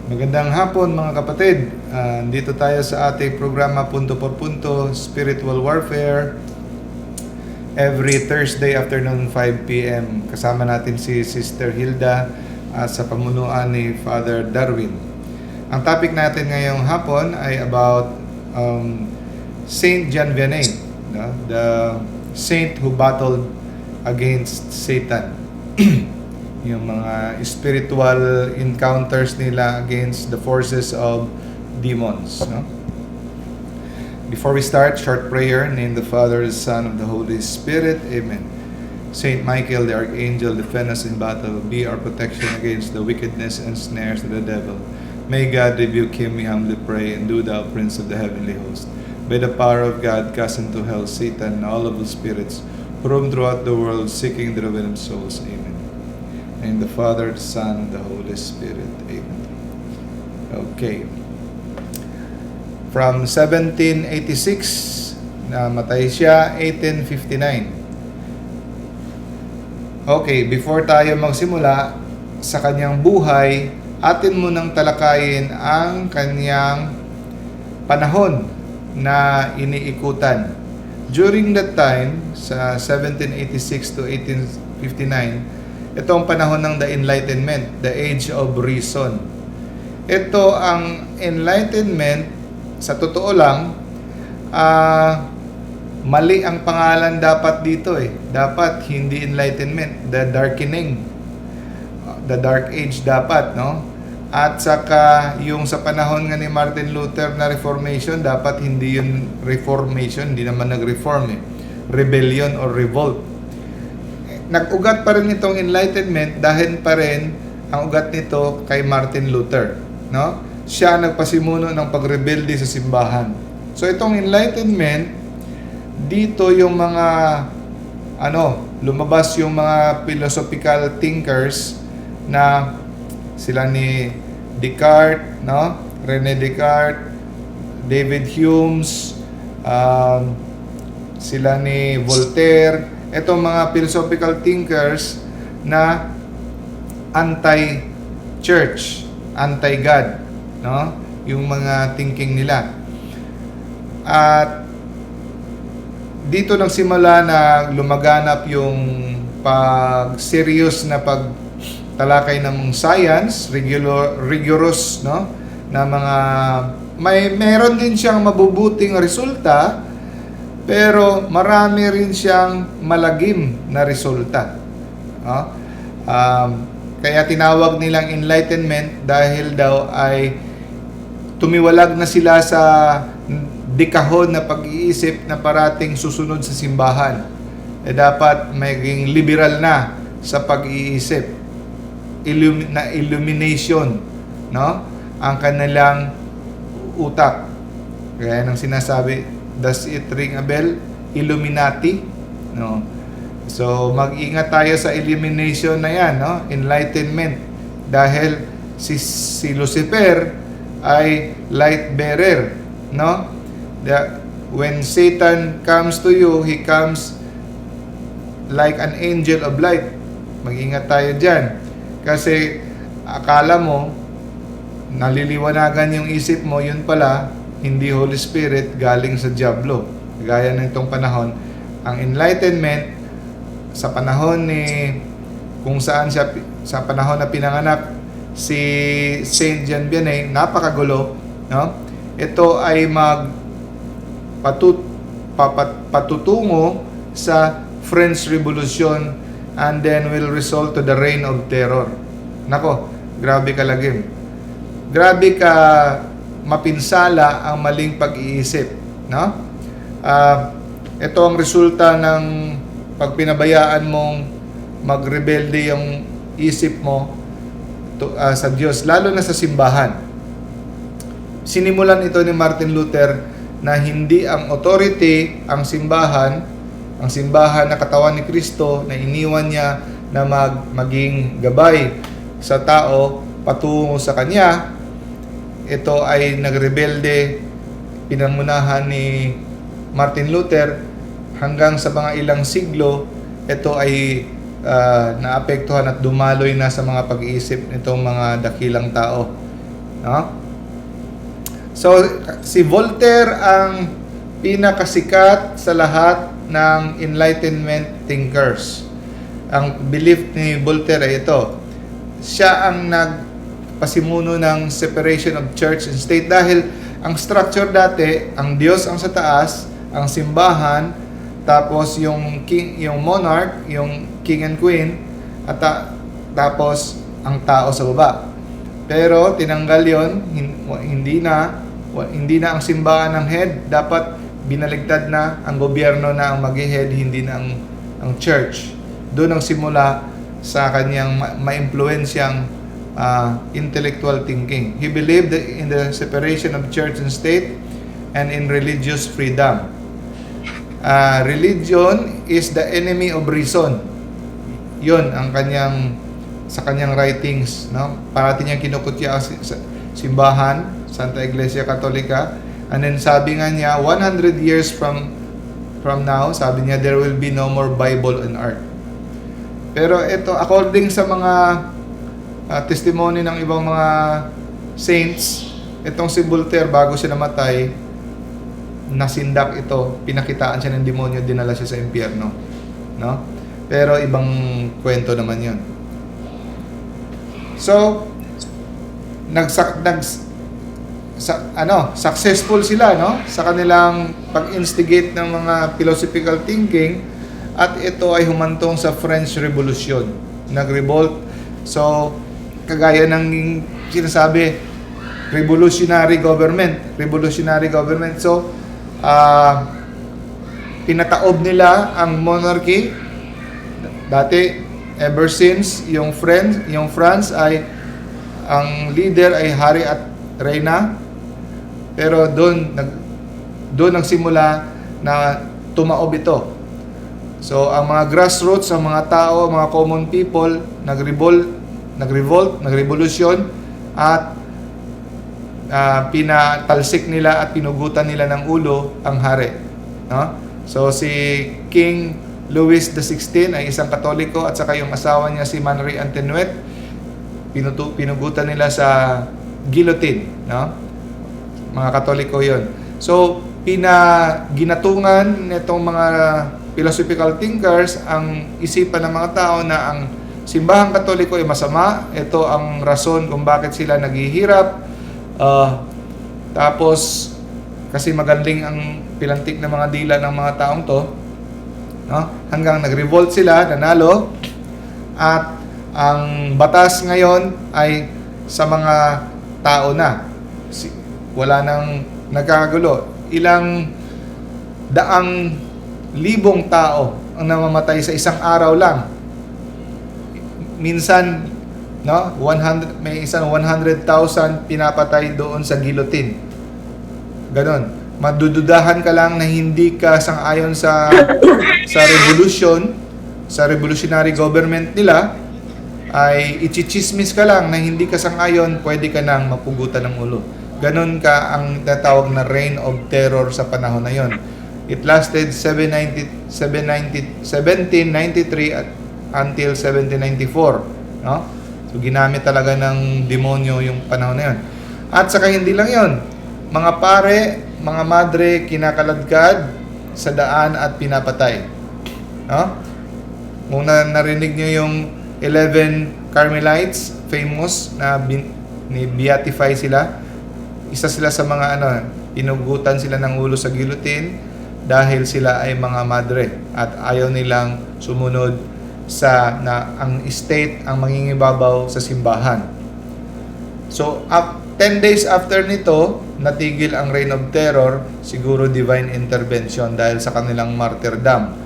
Magandang hapon mga kapatid. Dito tayo sa ating programa Punto por Punto, Spiritual Warfare. Every Thursday afternoon 5 p.m. Kasama natin si Sister Hilda at sa pamunuan ni Father Darwin. Ang topic natin ngayong hapon ay about Saint John Vianney, no? The saint who battled against Satan. Yung mga spiritual encounters nila against the forces of demons, no? Before we start, short prayer. In the name of the Father, the Son, of the Holy Spirit. Amen. Saint Michael, the Archangel, defend us in battle. Be our protection against the wickedness and snares of the devil. May God rebuke him, we humbly pray. And do thou, Prince of the heavenly host, by the power of God, cast into hell Satan and all of the spirits who roam throughout the world, seeking the ruin of souls. Amen. In the Father, the Son, and the Holy Spirit. Amen. Okay. From 1786, namatay siya, 1859. Okay, before tayo magsimula sa kanyang buhay, atin munang talakayin ang kanyang panahon na iniikutan. During that time, sa 1786 to 1859, ito ang panahon ng the Enlightenment, the Age of Reason. Ito ang Enlightenment, sa totoo lang, mali ang pangalan dapat dito eh. Dapat hindi Enlightenment, the Darkening, the Dark Age dapat, no? At saka yung sa panahon nga ni Martin Luther na Reformation, dapat hindi yun Reformation, hindi naman nag-reform eh. Rebellion or revolt. Nag-ugat pa rin itong Enlightenment dahil pa rin ang ugat nito kay Martin Luther, no? Siya nagpasimuno ng pagrebelde sa simbahan. So itong Enlightenment, dito yung mga lumabas yung mga philosophical thinkers na sila ni Descartes, no? René Descartes, David Hume, sila ni Voltaire. Itong mga philosophical thinkers na anti-church, anti-God, no? Yung mga thinking nila. At dito nagsimula na lumaganap yung pag-serious na pagtalakay ng science, rigorous, no? Na mga meron din siyang mabubuting resulta, pero marami rin siyang malagim na resulta, no? Kaya tinawag nilang Enlightenment dahil daw ay tumiwalag na sila sa dekahon na pag-iisip na parating susunod sa simbahan. Dapat maging liberal na sa pag-iisip. Illumination, no? Ang kanilang utak. Kaya nang sinasabi, does it ring a bell? Illuminati, no? So mag-ingat tayo sa illumination na yan, no? Enlightenment. Dahil si Lucifer ay light bearer, no? When Satan comes to you, he comes like an angel of light. Mag-ingat tayo dyan. Kasi akala mo, naliliwanagan yung isip mo, yun pala, hindi Holy Spirit, galing sa Diablo. Gaya ng itong panahon. Ang Enlightenment, sa panahon ni, kung saan siya, sa panahon na pinanganak si Saint John Vianney, napakagulo, no? Ito ay patutungo sa French Revolution and then will result to the reign of terror. Nako, grabe ka lagim. Grabe ka mapinsala ang maling pag-iisip, no? Ito ang resulta ng pag pinabayaan mong magrebelde yung isip mo sa Diyos, lalo na sa simbahan. Sinimulan ito ni Martin Luther na hindi ang authority, ang simbahan na katawan ni Kristo na iniwan niya na maging gabay sa tao patungo sa Kanya. Ito ay nagrebelde, pinangunahan ni Martin Luther hanggang sa mga ilang siglo. Ito ay naapektuhan at dumaloy na sa mga pag-iisip nitong mga dakilang tao. No? So, si Voltaire ang pinakasikat sa lahat ng Enlightenment thinkers. Ang belief ni Voltaire ay ito. Siya ang nagpasimuno ng separation of church and state dahil ang structure dati, ang Diyos ang sa taas, ang simbahan, tapos yung king, yung monarch, yung king and queen, at tapos ang tao sa baba. Pero tinanggal 'yon, hindi na ang simbahan ang head, dapat binaligtad na, ang gobyerno na ang mag-head, hindi na ang church. Doon ang simula sa kanyang maimpluwensyang intellectual thinking. He believed in the separation of church and state and in religious freedom. Religion is the enemy of reason. Yun ang sa kanyang writings, no? Parati niyang kinukutya sa simbahan, Santa Iglesia Católica. And then sabi nga niya, 100 years from now, sabi niya, there will be no more Bible on earth. Pero ito, according sa mga testimony ng ibang mga saints, itong si Voltaire, bago siya namatay, nasindak ito, pinakitaan siya ng demonyo, dinala siya sa impyerno. No? Pero ibang kwento naman yun. So, successful sila, no, sa kanilang pag-instigate ng mga philosophical thinking, at ito ay humantong sa French Revolution. Nag-revolt. So, kagaya ng sinasabi, revolutionary government. So, pinataob nila ang monarchy. Dati, ever since, yung France ay, ang leader ay hari at reyna. Pero doon nagsimula na tumaob ito. So, ang mga grassroots, ang mga tao, mga common people, nagrevolt, nagrevolusyon, at pinatalsik nila at pinugutan nila ng ulo ang hari. No? So, si King Louis XVI ay isang Katoliko, at saka yung asawa niya si Marie Antoinette, pinugutan nila sa guillotine. No? Mga Katoliko yon. So, ginatungan nitong mga philosophical thinkers ang isipan ng mga tao na ang simbahang Katoliko ay masama. Ito ang rason kung bakit sila naghihirap. Tapos, kasi magaling ang pilantik ng mga dila ng mga taong to. No? Hanggang nag-revolt sila, nanalo. At ang batas ngayon ay sa mga tao na. Wala nang nagkakagulo. Ilang daang libong tao ang namamatay sa isang araw lang. Minsan, no, may isang 100,000 pinapatay doon sa guillotine. Ganon. Madududahan ka lang na hindi ka sang-ayon sa revolution, sa revolutionary government nila, ay ichichismis ka lang na hindi ka sang-ayon, pwede ka nang mapugutan ng ulo. Ganon ka ang tatawag na reign of terror sa panahon na yon. It lasted 1793 until 1794. No? So, ginamit talaga ng demonyo yung panahon na yon. At saka hindi lang yon. Mga pare, mga madre, kinakaladkad sa daan at pinapatay. No? Kung narinig nyo yung 11 Carmelites, famous, na ni-beatify sila. Isa sila sa mga pinugutan sila ng ulo sa guillotine dahil sila ay mga madre at ayaw nilang sumunod sa ang state ang mangingibabaw sa simbahan. So, 10 days after nito, natigil ang reign of terror, siguro divine intervention dahil sa kanilang martyrdom.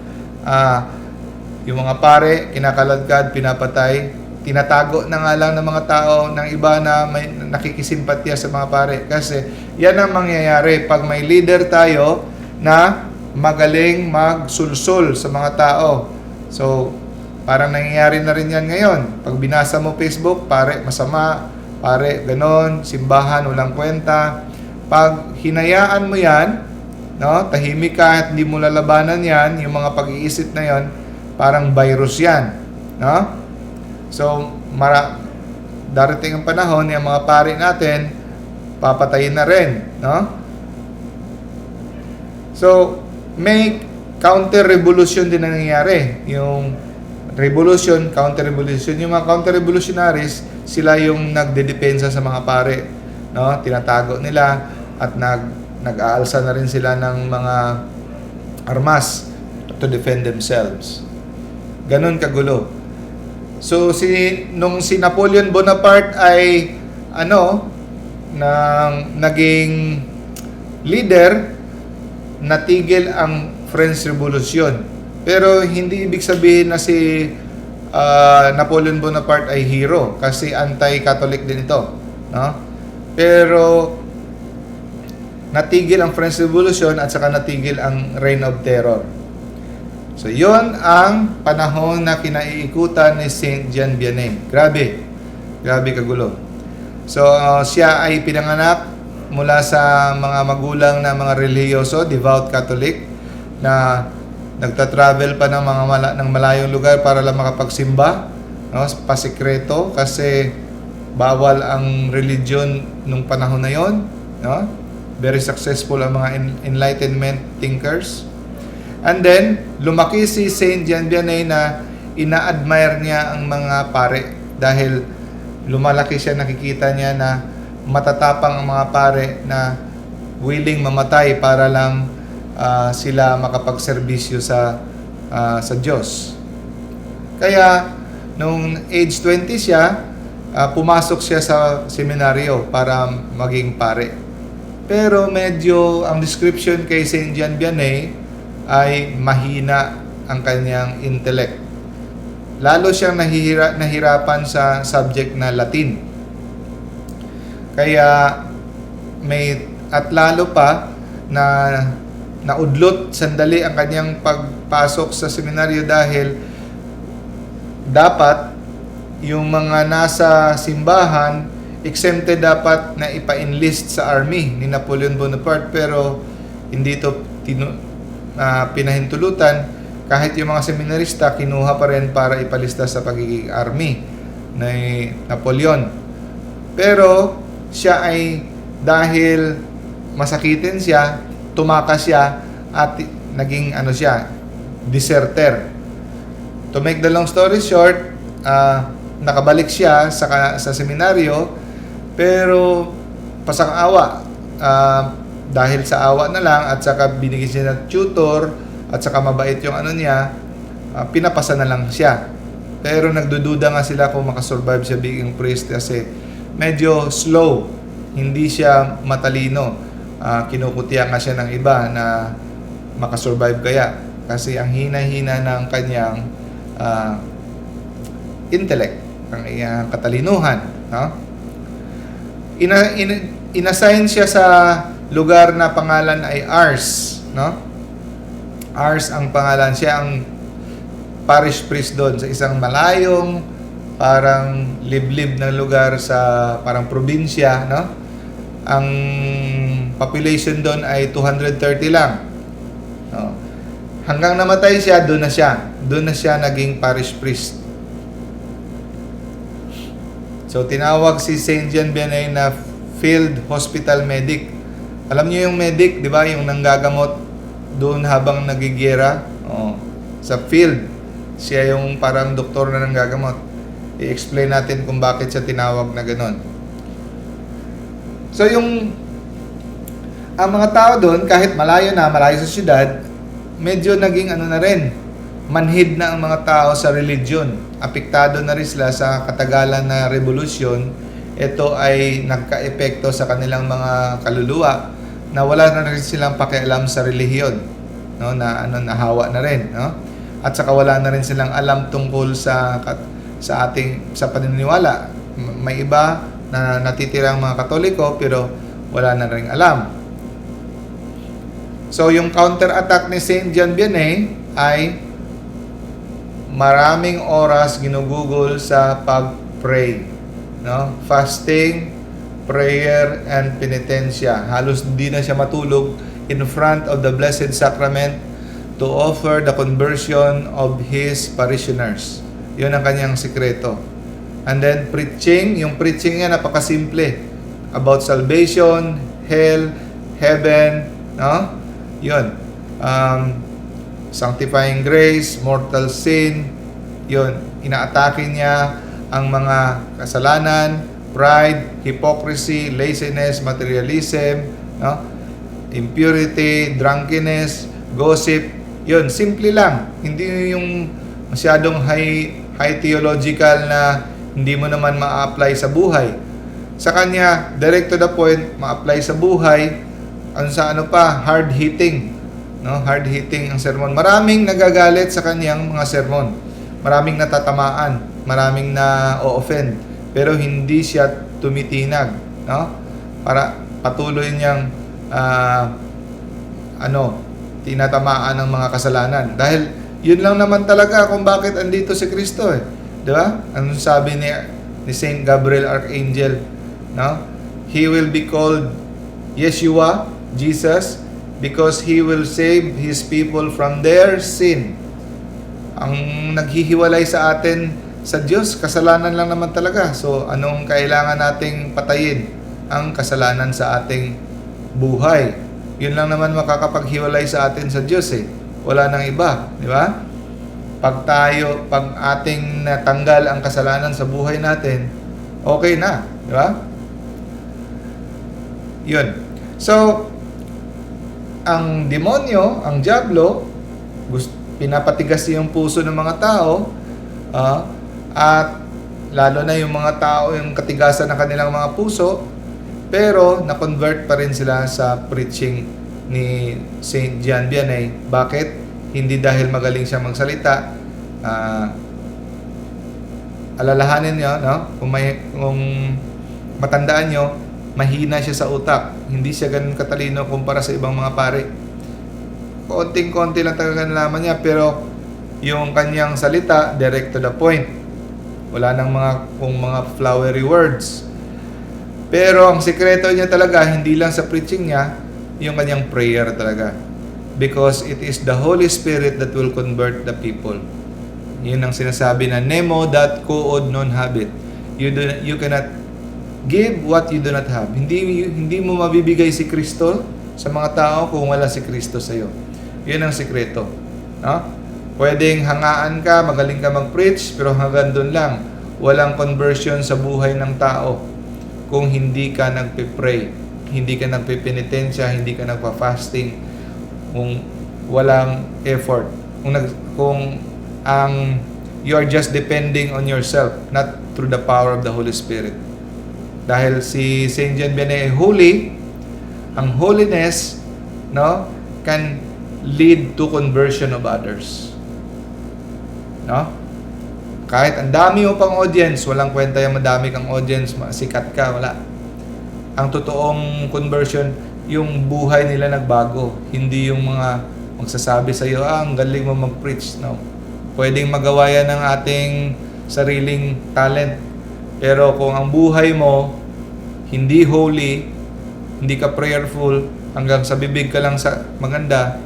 Yung mga pare, kinakaladkad, pinapatay, tinatago na nga lang ng mga tao ng iba na may nakikisimpatya sa mga pare. Kasi yan ang mangyayari pag may leader tayo na magaling magsulsul sa mga tao. So, parang nangyayari na rin yan ngayon. Pag binasa mo Facebook, pare, masama, pare, ganon, simbahan, walang kwenta. Pag hinayaan mo yan, no, tahimik ka at hindi mo lalabanan yan, yung mga pag-iisip na yan, parang virus yan. No? So, darating ang panahon, yung mga pare natin papatayin na rin, no? So, may counter-revolution din na nangyayari. Yung revolution, counter-revolution. Yung mga counter-revolutionaries, sila yung nagdedepensa sa mga pare, no? Tinatago nila at nag-aalsa na rin sila ng mga armas to defend themselves. Ganon kagulo. So nung si Napoleon Bonaparte ay naging leader, natigil ang French Revolution. Pero hindi ibig sabihin na si Napoleon Bonaparte ay hero kasi anti-Catholic din ito, no? Pero natigil ang French Revolution at saka natigil ang Reign of Terror. So yon ang panahon na kinaiikutan ni Saint Jean Vianney. Grabe kagulo. So siya ay pinanganak mula sa mga magulang na mga relihiyoso, devout Catholic, na nagta-travel pa ng malayong lugar para lang makapagsimba, no? Pasikreto kasi bawal ang religion nung panahon na yon, no? Very successful ang mga Enlightenment thinkers. And then lumaki si Saint Jean Vianney na ina-admire niya ang mga pare dahil lumalaki siya, nakikita niya na matatapang ang mga pare na willing mamatay para lang sila makapagserbisyo sa Diyos. Kaya nung age 20 siya, pumasok siya sa seminaryo para maging pare. Pero medyo ang description kay Saint Jean Vianney ay mahina ang kanyang intellect. Lalo siyang nahirapan sa subject na Latin. Kaya at lalo pa na naudlot sandali ang kanyang pagpasok sa seminaryo dahil dapat yung mga nasa simbahan exempted dapat na ipa-enlist sa army ni Napoleon Bonaparte, pero hindi ito pinahintulutan. Kahit yung mga seminarista kinuha pa rin para ipalista sa pagiging army ni Napoleon. Pero siya ay dahil masakitin siya, tumakas siya at naging deserter. To make the long story short, nakabalik siya sa seminaryo, pero pasang-awa, dahil sa awa na lang at saka binigyan siya ng tutor at saka mabait yung pinapasa na lang siya. Pero nagdududa nga sila kung makasurvive siya being priest kasi medyo slow, hindi siya matalino. Kinukutya nga siya ng iba na makasurvive kaya kasi ang hina-hina ng kanyang intellect, ang iyang katalinuhan, no? Inassign siya sa lugar na pangalan ay Ars, no? Ars ang pangalan. Siya ang parish priest doon sa isang malayong parang liblib na lugar sa parang probinsya, no? Ang population doon ay 230 lang, no? Hanggang namatay siya, doon na siya naging parish priest. So tinawag si Saint Jean Vianney na field hospital medic. Alam niyo yung medic, di ba? Yung nanggagamot doon habang nagigiyera. Sa field, siya yung parang doktor na nanggagamot. I-explain natin kung bakit siya tinawag na ganon. So ang mga tao doon, kahit malayo sa syudad, medyo naging na rin, manhid na ang mga tao sa religion. Apektado na rin sila sa katagalan na revolusyon. Ito ay nagka-epekto sa kanilang mga kaluluwa na wala na rin silang pakialam sa relihiyon, no? Nahawa na rin, no? At saka wala na rin silang alam tungkol sa paniniwala. May iba na natitirang mga Katoliko pero wala na rin alam. So yung counter-attack ni Saint Jean Vianney ay maraming oras ginugugol sa pag-pray, no? Fasting, prayer, and penitensya. Halos di na siya matulog in front of the Blessed Sacrament to offer the conversion of his parishioners. Yun ang kanyang sikreto. And then preaching, yung preaching niya napakasimple. about salvation, hell, heaven, no? Yun. Sanctifying grace, mortal sin, yun. Inaatake niya ang mga kasalanan, pride, hypocrisy, laziness, materialism, no? Impurity, drunkenness, gossip. Yun, simple lang. Hindi yung masyadong high theological na hindi mo naman ma-apply sa buhay. Sa kanya, direct to the point, ma-apply sa buhay. Sa hard hitting, no? Hard hitting ang sermon. Maraming nagagalit sa kanyang mga sermon. Maraming natatamaan, maraming na-offend, pero hindi siya tumitinag, no? Para patuloy niyang tinatamaan ng mga kasalanan. Dahil yun lang naman talaga kung bakit andito si Kristo, eh. 'Di ba? Ano sabi ni Saint Gabriel Archangel, no? He will be called Yeshua, Jesus, because he will save his people from their sin. Ang naghihiwalay sa atin sa Diyos, kasalanan lang naman talaga. So, anong kailangan nating patayin? Ang kasalanan sa ating buhay. Yun lang naman makakapaghiwalay sa atin sa Diyos, eh. Wala nang iba, di ba? Pag ating natanggal ang kasalanan sa buhay natin, okay na, di ba? Yun. So, ang demonyo, ang diablo, pinapatigas yung puso ng mga tao, at lalo na yung mga tao, yung katigasan ng kanilang mga puso, pero na-convert pa rin sila sa preaching ni Saint Gian Vianney. Bakit? Hindi dahil magaling siya magsalita. Alalahanin nyo, no? Kung matandaan nyo, mahina siya sa utak. Hindi siya ganun katalino kumpara sa ibang mga pare. Konting-konti lang talaga nalaman niya, pero yung kanyang salita, direct to the point. Wala nang mga flowery words. Pero ang sikreto niya talaga, hindi lang sa preaching niya, yung kanyang prayer talaga. Because it is the Holy Spirit that will convert the people. Yun ang sinasabi na nemo dat quod non habet. You cannot give what you do not have. Hindi mo mabibigay si Kristo sa mga tao kung wala si Kristo sa iyo. Yun ang sikreto. No? Pwedeng hangaan ka, magaling ka mag-preach, pero hanggang doon lang. Walang conversion sa buhay ng tao kung hindi ka nagpe-pray, hindi ka nagpe-penitensya, hindi ka nagpa-fasting, kung walang effort. Kung you are just depending on yourself, not through the power of the Holy Spirit. Dahil si Saint Gian Vianney ay holy, ang holiness, no, can lead to conversion of others. No? Kahit ang dami mo pang audience, walang kwenta yung madami kang audience, sikat ka, wala. Ang totoong conversion, yung buhay nila nagbago. Hindi yung mga magsasabi sa iyo, ang galing mo mag-preach. No? Pwedeng magawa yan ng ating sariling talent. Pero kung ang buhay mo, hindi holy, hindi ka prayerful, hanggang sa bibig ka lang sa maganda,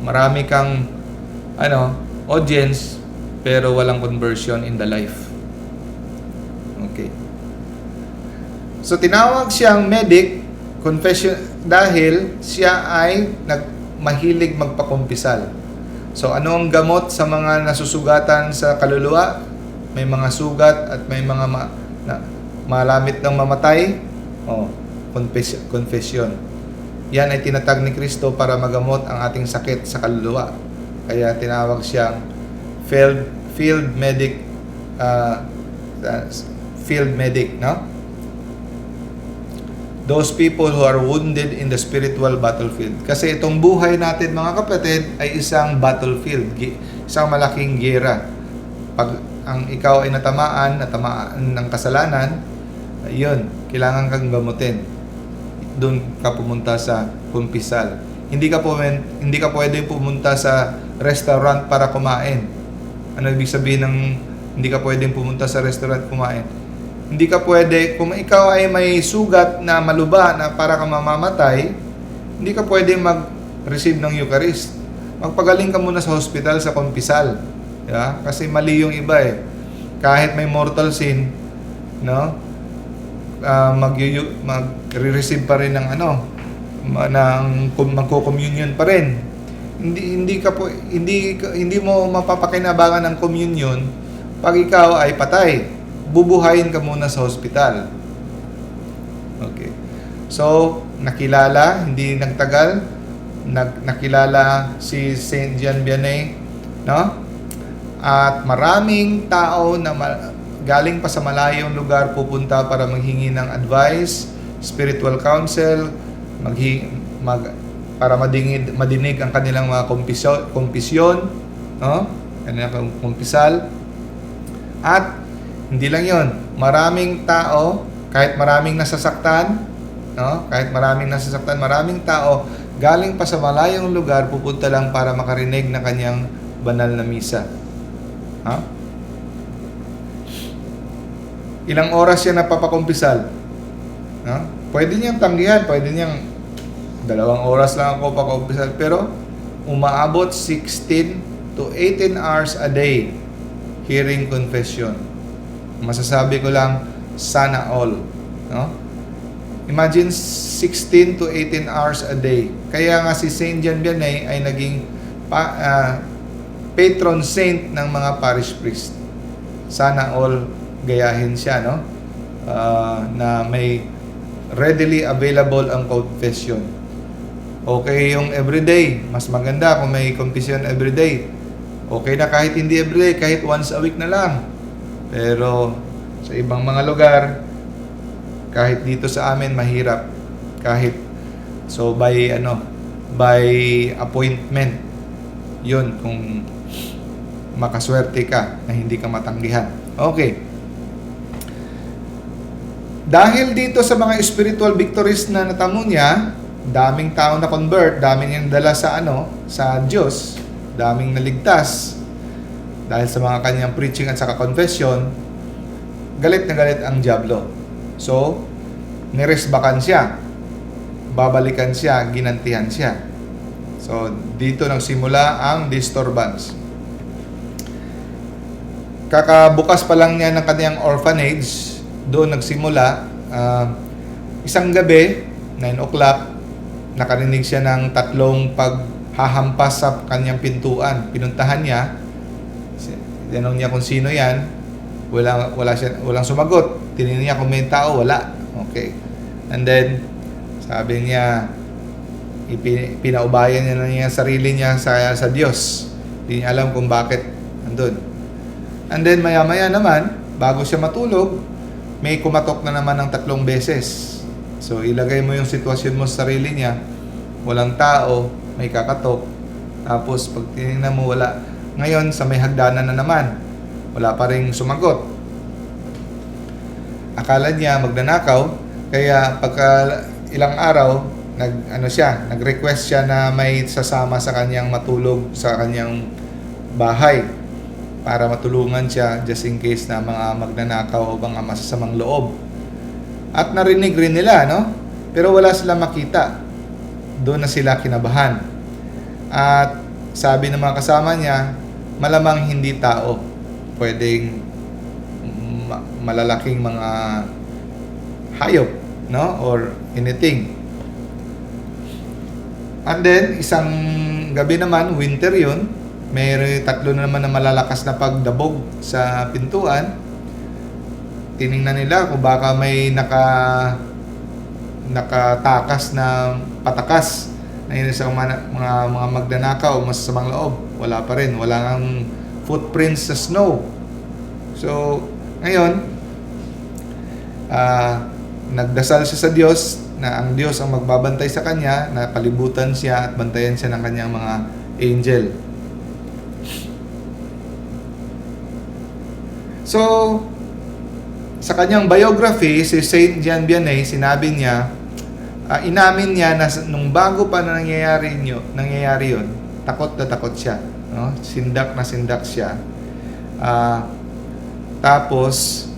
marami kang audience, pero walang conversion in the life. Okay. So, tinawag siyang medic, confession, dahil siya ay mahilig magpakumpisal. So, ano ang gamot sa mga nasusugatan sa kaluluwa? May mga sugat at may mga malamit ng mamatay. Confession. Yan ay tinatag ni Kristo para magamot ang ating sakit sa kaluluwa. Kaya tinawag siyang field medic, no? Those people who are wounded in the spiritual battlefield. Kasi itong buhay natin, mga kapatid, ay isang battlefield, isang malaking gera. Pag ang ikaw ay natamaan ng kasalanan, yun, kailangan kang gamutin. Doon ka pumunta sa kumpisal. Hindi ka pwedeng pumunta sa restaurant para kumain. Ano ibig sabihin ng hindi ka pwedeng pumunta sa restaurant kumain? Hindi ka pwede, kung ikaw ay may sugat na maluba na para ka mamamatay, hindi ka pwede mag-receive ng Eucharist. Magpagaling ka muna sa hospital, sa kumpisal. Diba? Kasi mali yung iba eh. Kahit may mortal sin, no? magre-receive pa rin ng magko-communion pa rin. Hindi mo mapapakinabangan ng communion pag ikaw ay patay. Bubuhayin ka muna sa hospital. Okay. So, hindi nagtagal, nakilala si Saint John Vianney, no? At maraming tao na galing pa sa malayong lugar pupunta para maghingi ng advice, spiritual counsel, para madinig ang kanilang mga kumpisyon, no? Kanilang kumpisal. At hindi lang 'yon, maraming tao, kahit maraming nasasaktan, no? Maraming tao galing pa sa malayong lugar pupunta lang para makarinig ng kanyang banal na misa. Ha? Ilang oras siya napapakumpisal? No? Pwede niyang tanggihan, pwede niyang 2 oras lang ako pakumpisal, pero umaabot 16 to 18 hours a day hearing confession. Masasabi ko lang, sana all. No? Imagine 16 to 18 hours a day. Kaya nga si Saint John Vianney ay naging patron saint ng mga parish priest. Sana all gayahin siya, no? Na may readily available ang confession. Okay yung everyday, mas maganda kung may confession everyday. Okay na kahit hindi everyday, kahit once a week na lang. Pero sa ibang mga lugar, kahit dito sa amin mahirap. So by appointment. 'Yun kung makaswerte ka na hindi ka matanggihan. Okay. Dahil dito sa mga spiritual victories na natamo niya, daming tao na convert, daming niyang dala sa Diyos, daming naligtas dahil sa mga kanyang preaching at saka confession. Galit na galit ang dyablo. So, niresbakan siya, babalikan siya, ginantihan siya. So, dito nagsimula ang disturbance. Kakabukas pa lang niya ng kanyang orphanage, doon nagsimula. Isang gabi, 9 o'clock, nakarinig siya ng 3 paghahampas sa kanyang pintuan. Pinuntahan niya, tinanong niya kung sino yan, walang sumagot. Tinanong niya kung may tao, wala. Okay. And then, sabi niya, pinaubayan niya sarili niya sa Diyos. Hindi niya alam kung bakit andun. And then, maya-maya naman, bago siya matulog, may kumatok na naman ng 3 beses. So, ilagay mo yung sitwasyon mo sa sarili niya, walang tao, may kakatok, tapos pag tinignan mo, wala. Ngayon, sa may hagdanan na naman, wala pa rin sumagot. Akala niya magnanakaw, kaya pagka ilang araw, nag-request siya na may sasama sa kanyang matulog sa kanyang bahay para matulungan siya just in case na mga magnanakaw o mga masasamang loob. At narinig rin nila, no? Pero wala silang makita. Doon na sila kinabahan. At sabi ng mga kasama niya, malamang hindi tao. Pwedeng malalaking mga hayop, no? Or anything. And then, isang gabi naman, winter yun, may 3 na naman na malalakas na pagdabog sa pintuan. Tiningnan nila kung baka may nakatakas na patakas na yun sa mga magnanakaw o masasamang loob. Wala pa rin. Wala nang footprints sa snow. So, ngayon, nagdasal siya sa Diyos na ang Diyos ang magbabantay sa kanya, na palibutan siya at bantayan siya ng kanyang mga angel. So, sa kanyang biography, si Saint John Vianney, sinabi niya, inamin niya na nung bago pa na nangyayari yun, takot na takot siya. No? Sindak na sindak siya. Tapos,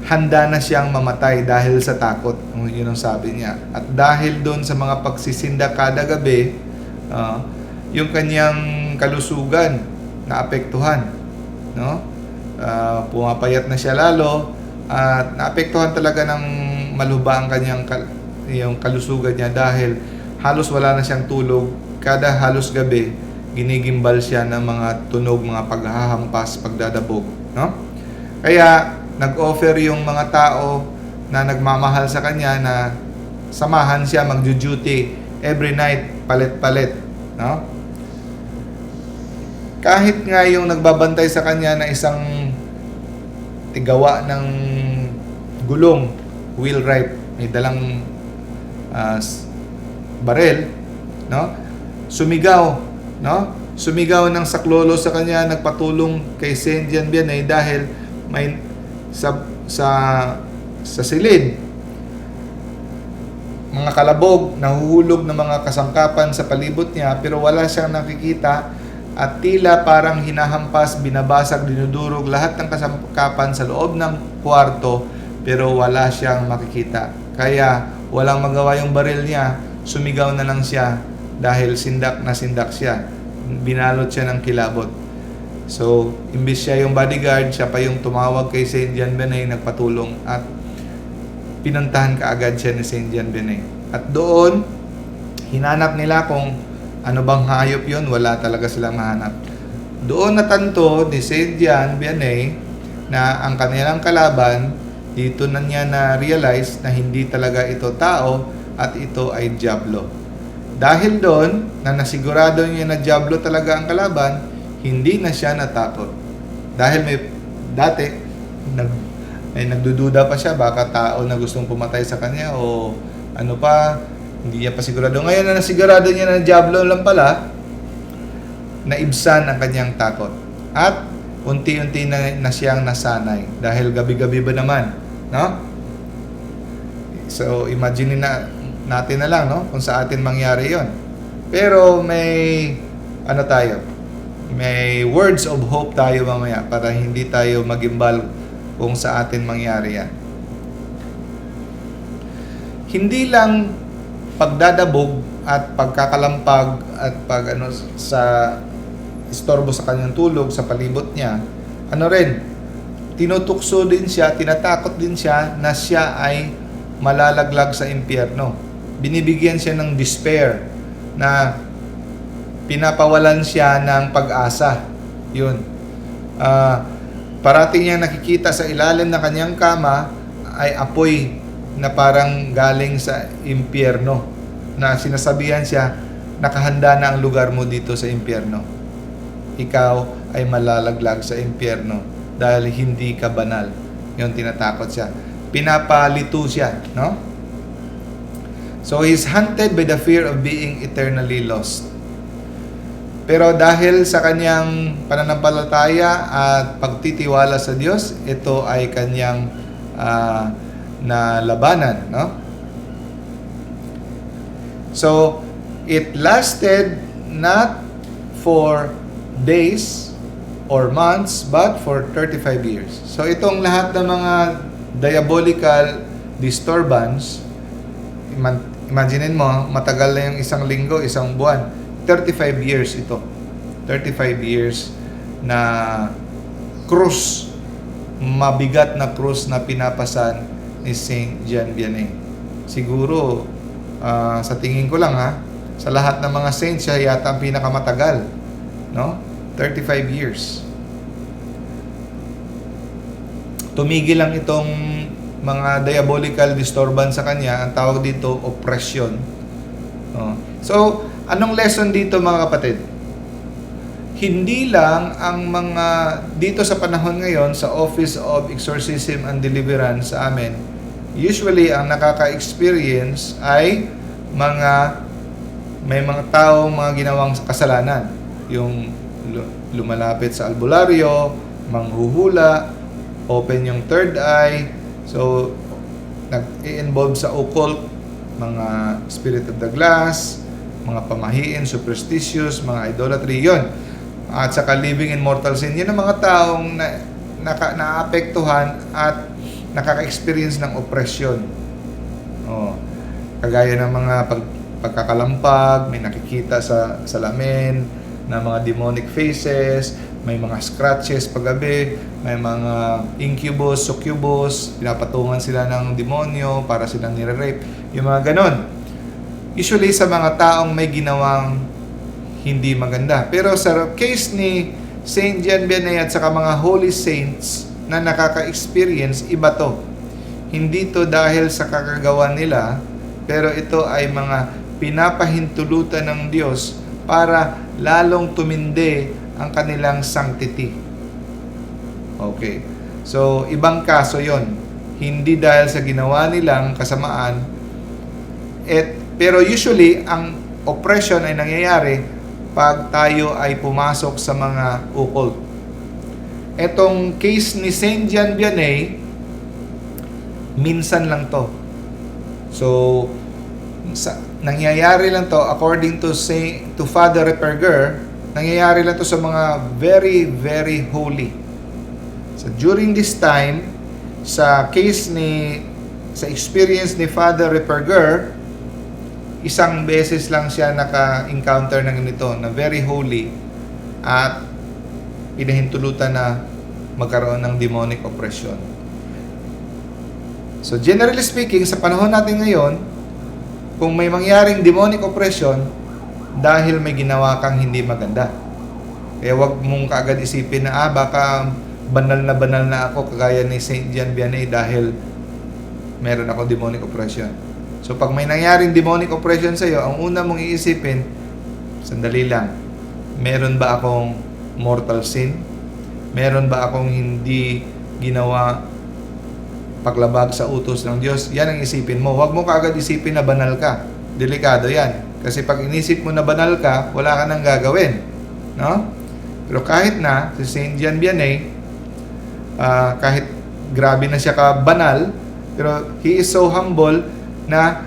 handa na siyang mamatay dahil sa takot. Yun ang sabi niya. At dahil doon sa mga pagsisindak kada gabi, yung kanyang kalusugan na apektuhan. No? Pumapayat na siya lalo At naapektuhan talaga ng malubha ang kanyang yung kalusugan niya dahil halos wala na siyang tulog. Kada halos gabi, ginigimbal siya ng mga tunog, mga paghahampas, pagdadabog, no? Kaya nag-offer yung mga tao na nagmamahal sa kanya na samahan siya mag-duty every night, palit-palit, no? Kahit nga yung nagbabantay sa kanya na isang tigawa ng gulong, wheelwright, may dalang barel, no? Sumigaw, no? Sumigaw ng saklolo sa kanya, nagpatulong kay Saint Gian Vianney dahil may sa silid mga kalabog, nahuhulog ng mga kasangkapan sa palibot niya pero wala siyang nakikita at tila parang hinahampas, binabasag, dinudurog lahat ng kasangkapan sa loob ng kwarto pero wala siyang makikita. Kaya walang magawa yung baril niya, sumigaw na lang siya dahil sindak na sindak siya. Binalot siya ng kilabot. So, imbis siya yung bodyguard, siya pa yung tumawag kay Saint Gian Vianney, nagpatulong at pinuntahan kaagad siya ni Saint Gian Vianney. At doon, hinanap nila kung ano bang hayop yun, wala talaga silang mahanap. Doon natanto ni Saint Gian Vianney na ang kanilang kalaban, dito na niya na-realize na hindi talaga ito tao at ito ay diablo. Dahil doon, na nasigurado niya na diablo talaga ang kalaban, hindi na siya natakot. Dahil dati, may nagdududa pa siya, baka tao na gustong pumatay sa kanya o ano pa, hindi niya pa sigurado. Ngayon na nasigurado niya na diablo lang pala, naibsan ang kanyang takot. At unti-unti na siyang nasanay dahil gabi-gabi ba naman, no? So imagine natin na lang, no, kung sa atin mangyari 'yon. Pero may may words of hope tayo mamaya para hindi tayo magimbal kung sa atin mangyari yan. Hindi lang pagdadabog at pagkakalampag at sa istorbo sa kanyang tulog sa palibot niya, tinutukso din siya, tinatakot din siya na siya ay malalaglag sa impyerno. Binibigyan siya ng despair na pinapawalan siya ng pag-asa. Yun. Parating niyang nakikita sa ilalim ng kanyang kama ay apoy na parang galing sa impyerno. Na sinasabihan siya, nakahanda na ang lugar mo dito sa impyerno. Ikaw ay malalaglag sa impyerno dahil hindi ka banal. Yun, tinatakot siya. Pinapalito siya, no? So, he's hunted by the fear of being eternally lost. Pero dahil sa kanyang pananampalataya at pagtitiwala sa Diyos, ito ay kanyang nalabanan, no? So, it lasted not for days or months, but for 35 years. So, itong lahat ng mga diabolical disturbance, imaginin mo, matagal na yung isang linggo, isang buwan. 35 years ito. 35 years na krus, mabigat na krus na pinapasan ni Saint Gian Vianney. Siguro, sa tingin ko lang sa lahat ng mga saints, siya yata ang pinakamatagal. No? 35 years. Tumigil lang itong mga diabolical disturbance sa kanya, ang tawag dito, oppression. No? So, anong lesson dito mga kapatid? Hindi lang ang mga dito sa panahon ngayon sa Office of Exorcism and Deliverance sa amin, usually ang nakaka-experience ay may mga taong mga ginawang kasalanan. Yung lumalapit sa albularyo, manghuhula, open yung third eye, so nag-i-involve sa occult, mga spirit of the glass, mga pamahiin, superstitious, mga idolatry, yun. At saka living in mortal sin, yun ang mga taong naapektuhan at nakaka-experience ng oppression. Kagaya ng mga pagkakalampag, may nakikita sa salamin na mga demonic faces, may mga scratches paggabi, may mga incubus, succubus, pinapatungan sila ng demonyo para silang nire-rape, yung mga ganon. Usually sa mga taong may ginawang hindi maganda. Pero sa case ni Saint Gian Vianney at saka mga holy saints na nakaka-experience, iba to. Hindi to dahil sa kakagawa nila, pero ito ay mga pinapahintulutan ng Diyos para lalong tumindi ang kanilang sanctity. Okay. So, ibang kaso yon. Hindi dahil sa ginawa nilang kasamaan. Pero usually, ang oppression ay nangyayari pag tayo ay pumasok sa mga occult. Etong case ni Saint Gian Vianney, minsan lang to. So, nangyayari lang to according to Father Reperger, nangyayari lang to sa mga very, very holy. So, during this time, sa experience ni Father Reperger, isang beses lang siya naka-encounter ng ganito na very holy at pinahintulutan na magkaroon ng demonic oppression. So, generally speaking, sa panahon natin ngayon, kung may mangyaring demonic oppression, dahil may ginawa kang hindi maganda. Kaya wag mong kaagad isipin na, baka banal na ako kagaya ni Saint Gian Vianney dahil meron ako demonic oppression. So pag may nangyaring demonic oppression sa iyo, ang una mong iisipin, sandali lang, meron ba akong mortal sin? Meron ba akong hindi ginawa paglabag sa utos ng Diyos? Yan ang isipin mo. Huwag mo kaagad isipin na banal ka. Delikado yan. Kasi pag inisip mo na banal ka, wala ka nang gagawin. No? Pero kahit na, si Saint Gian Vianney, kahit grabe na siya ka-banal, pero he is so humble na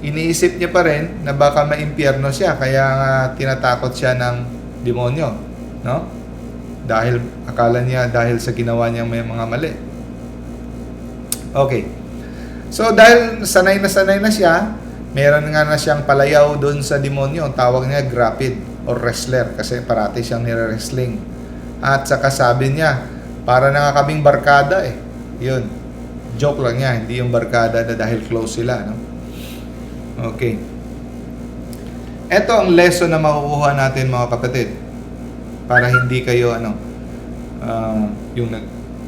iniisip niya pa rin na baka maimpyerno siya, kaya tinatakot siya ng demonyo, no? Dahil akala niya dahil sa ginawa niyang may mga mali. Okay. So dahil sanay na siya, meron nga na siyang palayaw doon sa demonyo. Ang tawag niya grapid or wrestler kasi parati siyang nire-wrestling. At saka sabi niya, para na nga kaming barkada eh. Yun. Joke lang niya, hindi yung barkada na dahil close sila, no? Okay. Ito ang lesson na makukuha natin, mga kapatid. Para hindi kayo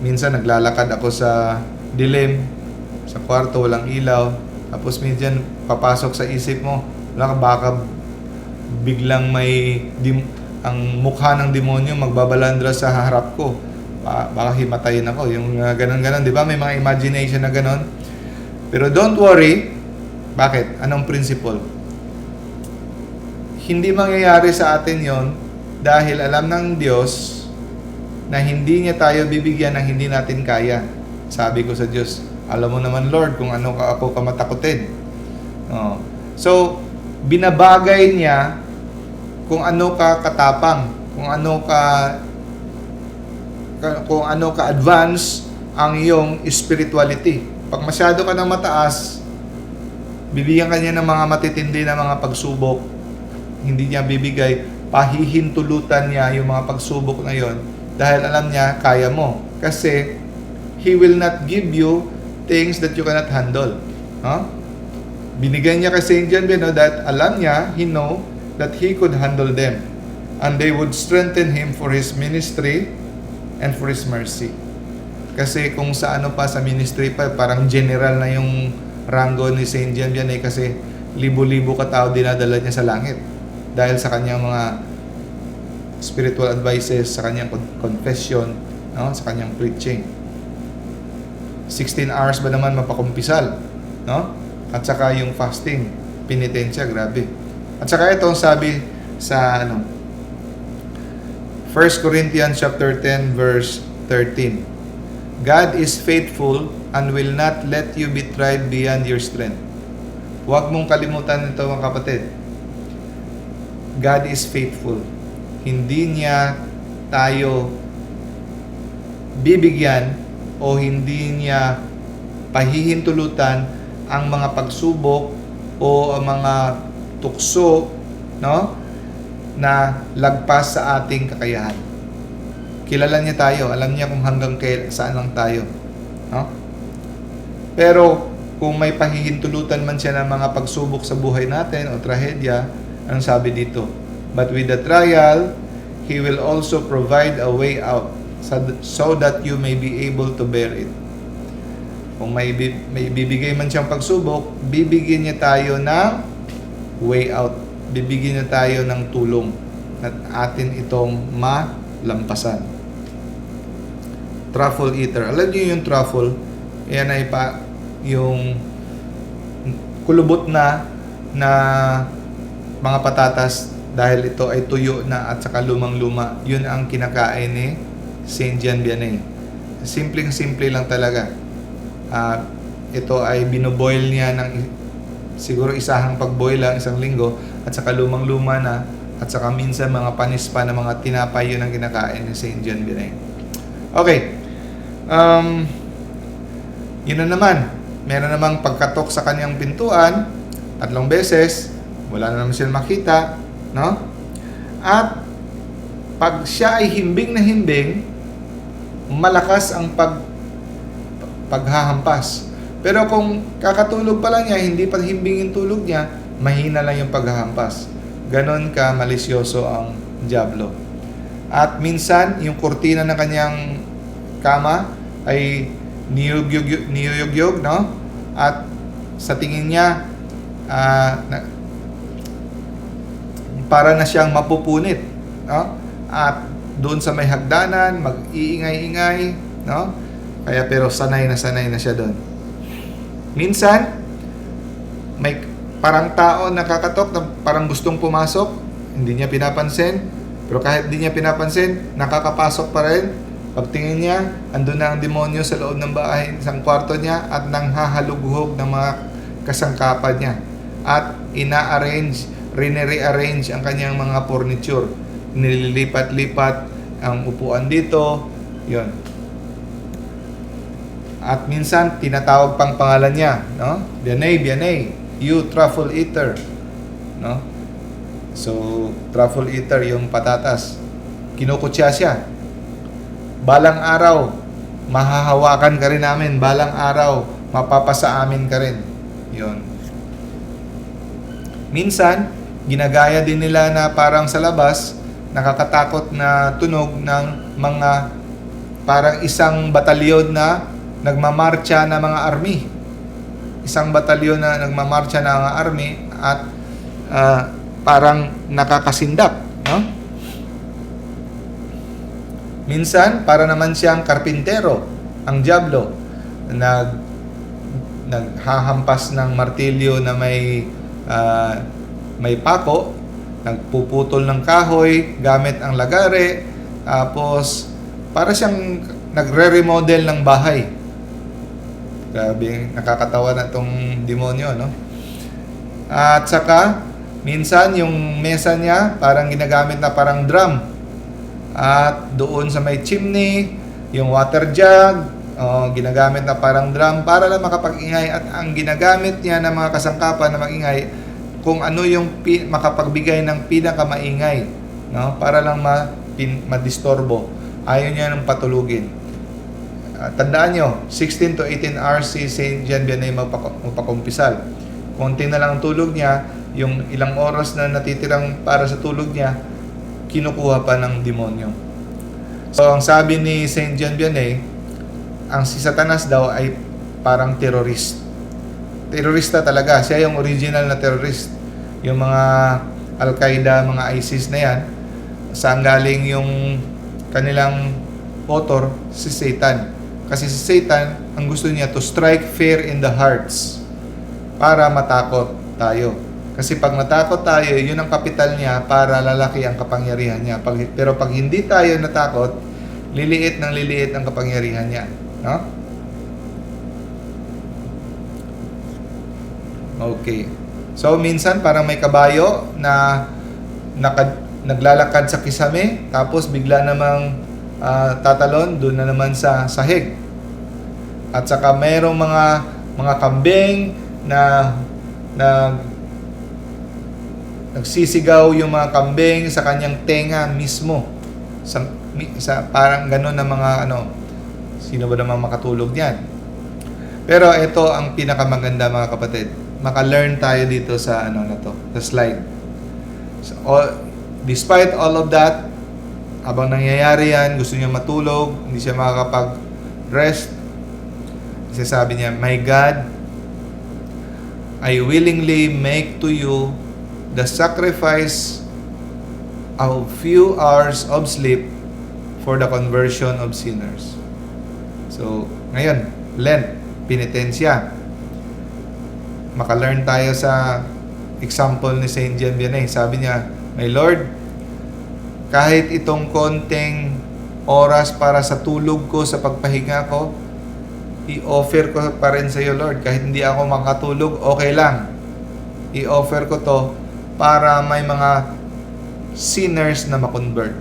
minsan naglalakad ako sa dilim, sa kwarto walang ilaw, tapos minsan papasok sa isip mo, baka biglang ang mukha ng demonyo magbabalandra sa harap ko. Baka himatayin ako. Yung ganon-ganon, di ba? May mga imagination na ganon. Pero don't worry. Bakit? Anong principle? Hindi mangyayari sa atin yon dahil alam ng Diyos na hindi niya tayo bibigyan ng hindi natin kaya. Sabi ko sa Diyos, alam mo naman Lord kung ano ako kamatakotin. So, binabagay niya kung ano ka katapang, kung ano ka-advance ang iyong spirituality. Pag masyado ka ng mataas, bibigyan ka niya ng mga matitindi na mga pagsubok. Hindi niya bibigay, pahihintulutan niya yung mga pagsubok na yon dahil alam niya, kaya mo. Kasi, He will not give you things that you cannot handle. Binigyan niya kay Saint Gian Vianney that alam niya, he know that he could handle them. And they would strengthen him for his ministry and for His mercy. Kasi kung sa pa sa ministry pa, parang general na yung ranggo ni Saint Gian Vianney kasi libo-libo katao dinadala niya sa langit dahil sa kanyang mga spiritual advices, sa kanyang confession, no? Sa kanyang preaching. 16 hours ba naman mapakumpisal, no? At saka yung fasting, penitensya, grabe. At saka ito sabi sa 1 Corinthians chapter 10 verse 13. God is faithful and will not let you be tried beyond your strength. Huwag mong kalimutan ito, mga kapatid. God is faithful. Hindi niya tayo bibigyan o hindi niya pahihintulutan ang mga pagsubok o ang mga tukso, no, na lagpas sa ating kakayahan. kilala niya tayo, alam niya kung hanggang saan lang tayo, no? Pero kung may pahihintulutan man siya ng mga pagsubok sa buhay natin o trahedya, anong sabi dito? But with the trial, He will also provide a way out so that you may be able to bear it. Kung may bibigay man siyang pagsubok, bibigyan niya tayo ng way out. Bibigyan niya tayo ng tulong at atin itong malampasan. Truffle eater. Alam niyo yung truffle? Yan ay yung kulubot na mga patatas dahil ito ay tuyo na at saka lumang-luma. Yun ang kinakain ni Saint Gian Vianney. Simpleng-simple lang talaga. Ito ay binoboil niya ng siguro isahang pagboil lang, isang linggo, at saka lumang-luma na, at saka minsan mga panis pa na mga tinapay, yun ang kinakain ni Saint Gian Vianney. Okay. Yun na naman. Meron namang pagkatok sa kanyang pintuan, 3 beses, wala na naman siya makita, no? At pag siya ay himbing na himbing, malakas ang paghahampas. Pero kung kakatulog pa lang niya, hindi pa himbing yung tulog niya, mahina lang yung paghahampas. Ganon ka malisyoso ang dyablo. At minsan, yung kurtina ng kanyang kama ay niyugyug, no? At sa tingin niya, para na siyang mapupunit, no? At doon sa may hagdanan, mag-iingay-ingay, no? Kaya pero sanay na siya doon. Minsan, may parang tao nakakatok na parang gustong pumasok, hindi niya pinapansin, pero kahit hindi niya pinapansin, nakakapasok pa rin. Pagtingin niya, andun na ang demonyo sa loob ng bahay, isang kwarto niya, at nanghahalughog ng mga kasangkapan niya. At rearrange ang kanyang mga furniture. Nililipat-lipat ang upuan dito, yon. At minsan, tinatawag pang pangalan niya, no? Vianney, you truffle eater, no? So, truffle eater, yung patatas. Kinukutya siya. Balang araw, mahahawakan ka rin namin. Balang araw, mapapasa amin ka rin. Yun. Minsan, ginagaya din nila na parang sa labas, nakakatakot na tunog ng mga parang isang batalyon na nagmamarcha na mga army. Isang batalyon na nagmamarcha na mga army at parang nakakasindak, no? Minsan, para naman siyang karpintero, ang dyablo, naghahampas ng martilyo na may pako, nagpuputol ng kahoy gamit ang lagare, tapos para siyang nagre-remodel ng bahay. Grabe, nakakatawa na itong demonyo, no? At saka, minsan yung mesa niya parang ginagamit na parang drum. At doon sa may chimney, yung water jug, ginagamit na parang drum para lang makapag-ingay. At ang ginagamit niya ng mga kasangkapan na mag-ingay, kung ano yung makapagbigay ng pinakamaingay, no? Para lang madistorbo. Ayaw niya ng patulugin. Tandaan nyo, 16 to 18 hours si Saint Gian Vianney magpakumpisal. Konti na lang ang tulog niya, yung ilang oras na natitirang para sa tulog niya, kinukuha pa ng demonyo. So, ang sabi ni Saint Gian Vianney, ang si Satanas daw ay parang terrorist. Terorista talaga. Siya yung original na terrorist. Yung mga Al-Qaeda, mga ISIS na yan, saan galing yung kanilang author? Si Satan. Kasi si Satan, ang gusto niya to strike fear in the hearts para matakot tayo. Kasi pag natakot tayo, yun ang kapital niya para lalaki ang kapangyarihan niya. Pero pag hindi tayo natakot, liliit ng liliit ang kapangyarihan niya. No? Okay. So, minsan parang may kabayo na naglalakad sa kisame, tapos bigla namang tatalon doon na naman sa sahig. At saka mayroong mga kambing na nagsisigaw yung mga kambing sa kanyang tenga mismo. Parang ganun na mga ano, sino ba namang makatulog niyan? Pero ito ang pinakamaganda mga kapatid. Maka-learn tayo dito sa ano na to, sa slide. So, despite all of that, habang nangyayari yan, gusto niya matulog, hindi siya makakapag-rest. Sabi niya, "My God, I willingly make to you the sacrifice of few hours of sleep for the conversion of sinners." So, ngayon, Lent, penitensya. Maka-learn tayo sa example ni Saint Jean Vianney. Sabi niya, "My Lord, kahit itong konting oras para sa tulog ko, sa pagpahinga ko, i-offer ko pa rin sa iyo, Lord. Kahit hindi ako makatulog, okay lang. I-offer ko to para may mga sinners na ma-convert.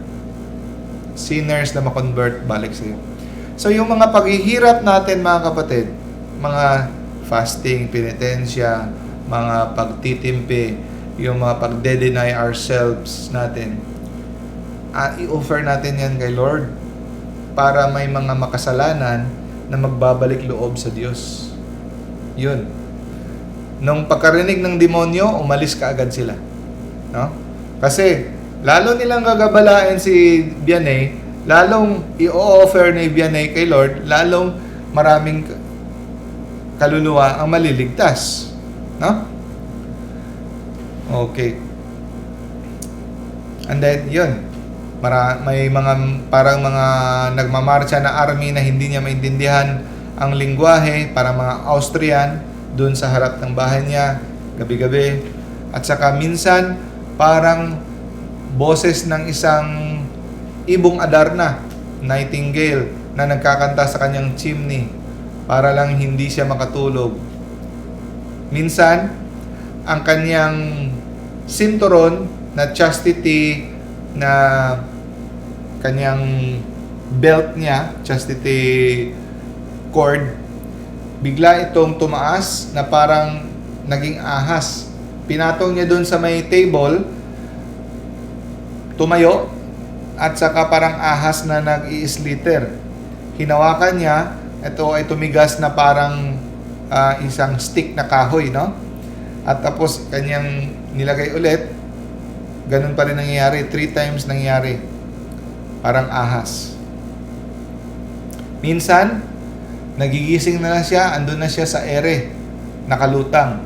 Sinners na ma-convert balik sa iyo." So, yung mga paghihirap natin, mga kapatid, mga fasting, penitensya, mga pagtitimpi, yung mga pagde-deny ourselves natin, i-offer natin yan kay Lord para may mga makasalanan na magbabalik loob sa Diyos. Yun. Nung pagkarinig ng demonyo, umalis kaagad sila. No? Kasi, lalo nilang gagabalain si Vianney, lalong i-offer ni Vianney kay Lord, lalong maraming kaluluwa ang maliligtas. No? Okay. And then, yun. May mga parang mga nagmamarcha na army na hindi niya maintindihan ang lingwahe, para mga Austrian doon sa harap ng bahay niya gabi-gabi. At saka minsan parang boses ng isang ibong Adarna, nightingale, na nagkakanta sa kanyang chimney para lang hindi siya makatulog. Minsan ang kanyang sinturon na chastity, na kanyang belt niya, chastity cord, bigla itong tumaas na parang naging ahas. Pinatong niya doon sa may table, tumayo, at saka parang ahas na nag-i-slither. Hinawakan niya, ito ay tumigas na parang isang stick na kahoy, no? At tapos kanyang nilagay ulit, ganun pa rin nangyayari, 3 times nangyayari. Parang ahas. Minsan, nagigising na lang siya, andun na siya sa ere, nakalutang.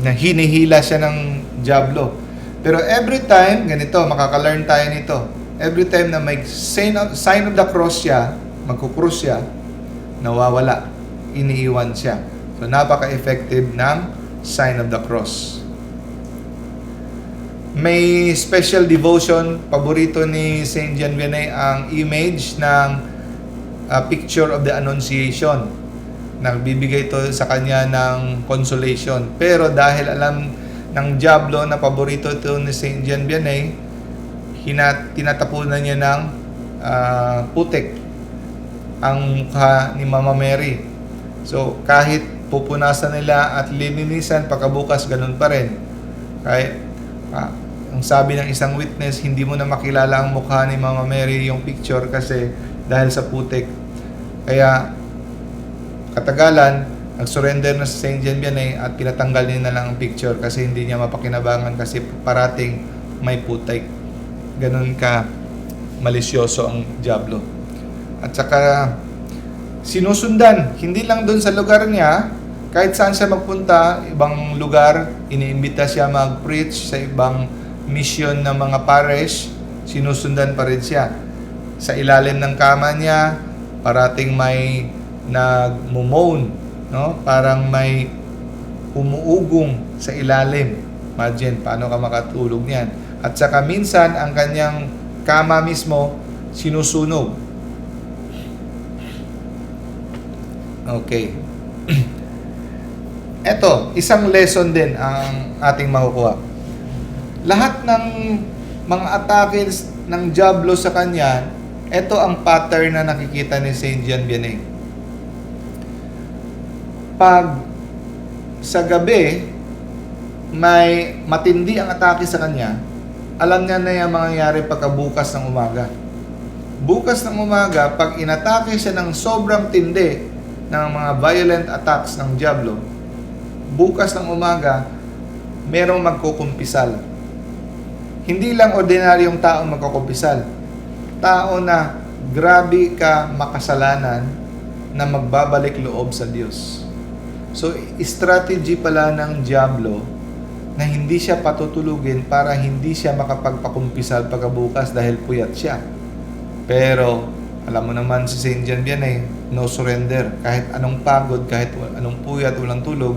Na hinihila siya ng diablo. Pero every time, ganito, makaka-learn tayo nito. Every time na may sign of the cross siya, magkukrus siya, nawawala, iniiwan siya. So, napaka-effective ng sign of the cross. May special devotion, paborito ni Saint Jean Vianney ang image ng picture of the Annunciation. Nagbibigay ito sa kanya ng consolation. Pero dahil alam ng diablo na paborito ito ni Saint Jean Vianney, tinatapunan niya ng putik ang mukha ni Mama Mary. So, kahit pupunasan nila at lininisan, pagkabukas ganun pa rin. Kaya, ang sabi ng isang witness, hindi mo na makilala ang mukha ni Mama Mary, yung picture, kasi dahil sa putik. Kaya, katagalan, nag-surrender na si Saint Jean Vianney at pinatanggal niya na lang ang picture kasi hindi niya mapakinabangan kasi parating may putik. Ganun ka malisyoso ang diablo. At saka, sinusundan, hindi lang doon sa lugar niya, kahit saan siya magpunta, ibang lugar, iniimbita siya mag-preach sa ibang mission ng mga parish, sinusundan pa rin siya. Sa ilalim ng kama niya, parating may nagmumoan, no? Parang may umuugong sa ilalim. Imagine, paano ka makatulog niyan? At saka minsan, ang kanyang kama mismo, sinusunog. Okay. Eto, isang lesson din ang ating makukuha. Lahat ng mga atake ng diablo sa kanya, ito ang pattern na nakikita ni Saint Jean Vianney. Pag sa gabi, may matindi ang atake sa kanya, alam niya na yung mangyayari pagkabukas ng umaga. Bukas ng umaga, pag inatake siya ng sobrang tindi ng mga violent attacks ng Diablo, bukas ng umaga, merong magkukumpisal. Hindi lang ordinaryong taong magkukumpisal. Tao na grabe ka makasalanan na magbabalik loob sa Diyos. So, strategy pala ng Diablo na hindi siya patutulugin para hindi siya makapagpakumpisal pagkabukas dahil puyat siya. Pero, alam mo naman si Saint John Vianney, no surrender. Kahit anong pagod, kahit anong puyat, walang tulog,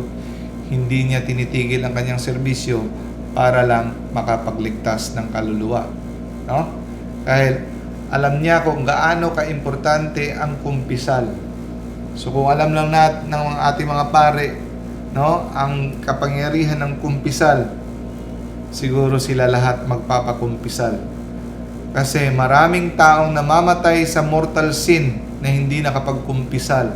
hindi niya tinitigil ang kanyang serbisyo para lang makapagligtas ng kaluluwa. No? Kahit alam niya kung gaano kaimportante ang kumpisal. So kung alam lang natin ng ating mga pare, no, ang kapangyarihan ng kumpisal, siguro sila lahat magpapakumpisal. Kasi maraming taong namamatay sa mortal sin na hindi nakapagkumpisal.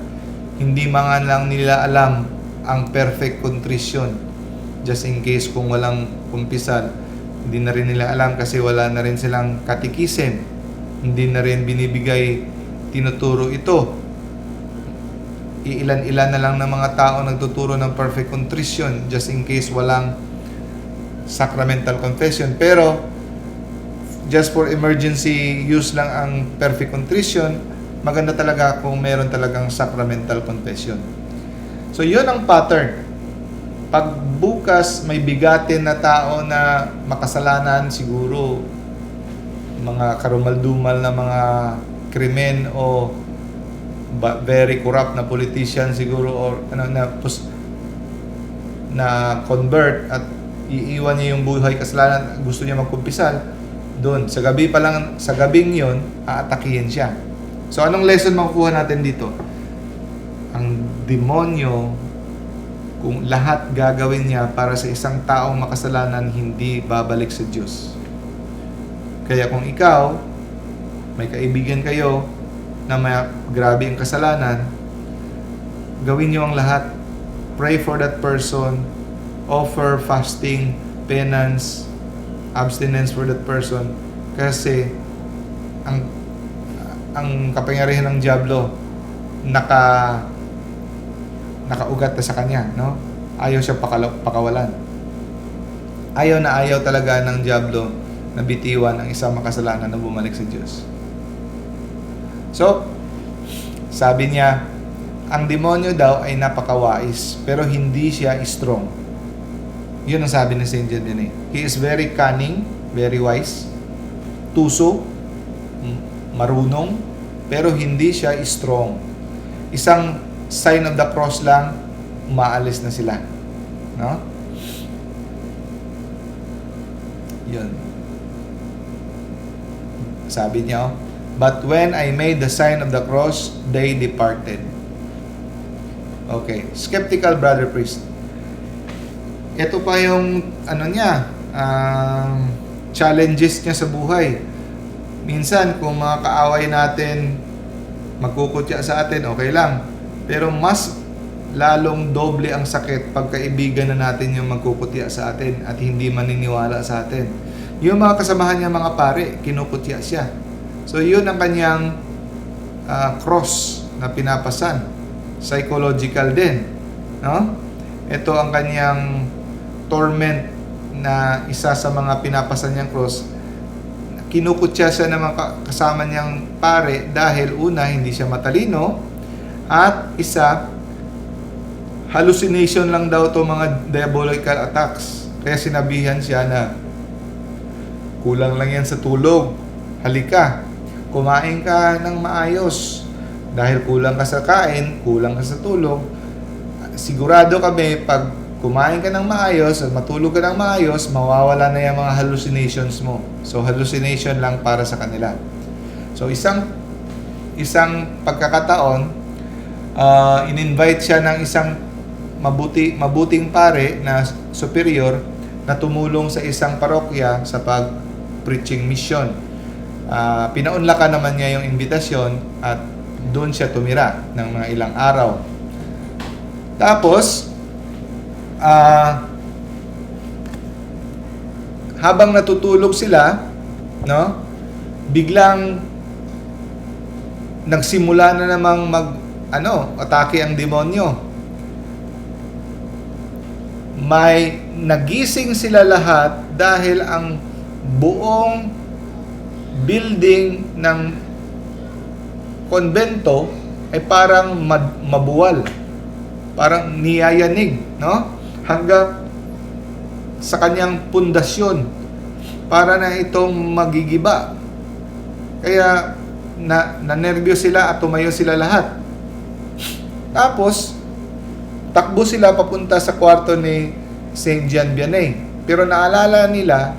Hindi man lang nila alam ang perfect contrition. Just in case kung walang kumpisal, hindi na rin nila alam kasi wala na rin silang katikisim. Hindi na rin binibigay, tinuturo ito. Iilan-ilan na lang ng mga tao nagtuturo ng perfect contrition just in case walang sacramental confession. Pero, just for emergency use lang ang perfect contrition, maganda talaga kung meron talagang sacramental confession. So, yun ang pattern. Pag bukas may bigatin na tao na makasalanan, siguro mga karumaldumal na mga krimen o very corrupt na politician siguro or na convert at iiwan niya yung buhay kasalanan, gusto niya magkumpisal, doon sa gabi pa lang, sa gabing yon aatakihin siya. So anong lesson makukuha natin dito? Ang demonyo, kung lahat gagawin niya para sa isang taong makasalanan, hindi babalik sa Diyos. Kaya kung ikaw may kaibigan kayo na may grabe ang kasalanan, gawin niyo ang lahat. Pray for that person, offer fasting, penance, abstinence for that person, kasi ang kapangyarihan ng Diablo nakaugat na sa kanya, no? Ayaw siya pakawalan. Ayaw talaga ng Diablo na bitiwan ang isang makasalanan na bumalik sa Diyos. So, sabi niya, ang demonyo daw ay napakawais, pero hindi siya strong. Yun ang sabi ni Saint John Vianney. He is very cunning, very wise, tuso, marunong, pero hindi siya strong. Isang sign of the cross lang, umaalis na sila. No? Yun. Sabi niya, but when I made the sign of the cross, they departed. Okay. Skeptical brother priest. Ito pa yung challenges niya sa buhay. Minsan, kung mga kaaway natin magkukutya sa atin, okay lang. Pero mas lalong doble ang sakit pag kaibigan na natin yung magkukutya sa atin at hindi maniniwala sa atin. Yung mga kasamahan niya mga pare, kinukutya siya. So, yun ang kanyang cross na pinapasan. Psychological din. No? Ito ang kanyang torment na isa sa mga pinapasan niyang cross. Kinukutya siya ng mga kasama niyang pare dahil una, hindi siya matalino, at isa, hallucination lang daw to mga diabolical attacks. Kaya sinabihan siya na kulang lang yan sa tulog. Halika, kumain ka ng maayos. Dahil kulang ka sa kain, kulang ka sa tulog. Sigurado kami, pag kumain ka ng maayos at matulog ka ng maayos, mawawala na yung mga hallucinations mo. So, hallucination lang para sa kanila. So, isang pagkakataon, in-invite siya ng isang mabuting pare na superior na tumulong sa isang parokya sa pag-preaching mission. Pinaunlakan naman niya yung invitasyon at doon siya tumira ng mga ilang araw. Tapos, habang natutulog sila, no? Biglang nagsimula na namang atake ang demonyo. May nagising sila lahat dahil ang buong building ng konbento ay parang mabuwal. Parang niyayanig, no? Hanggang sa kanyang pundasyon para na itong magigiba. Kaya nanervyos sila at tumayo sila lahat. Tapos takbo sila papunta sa kwarto ni Saint Jean Vianney. Pero naalala nila,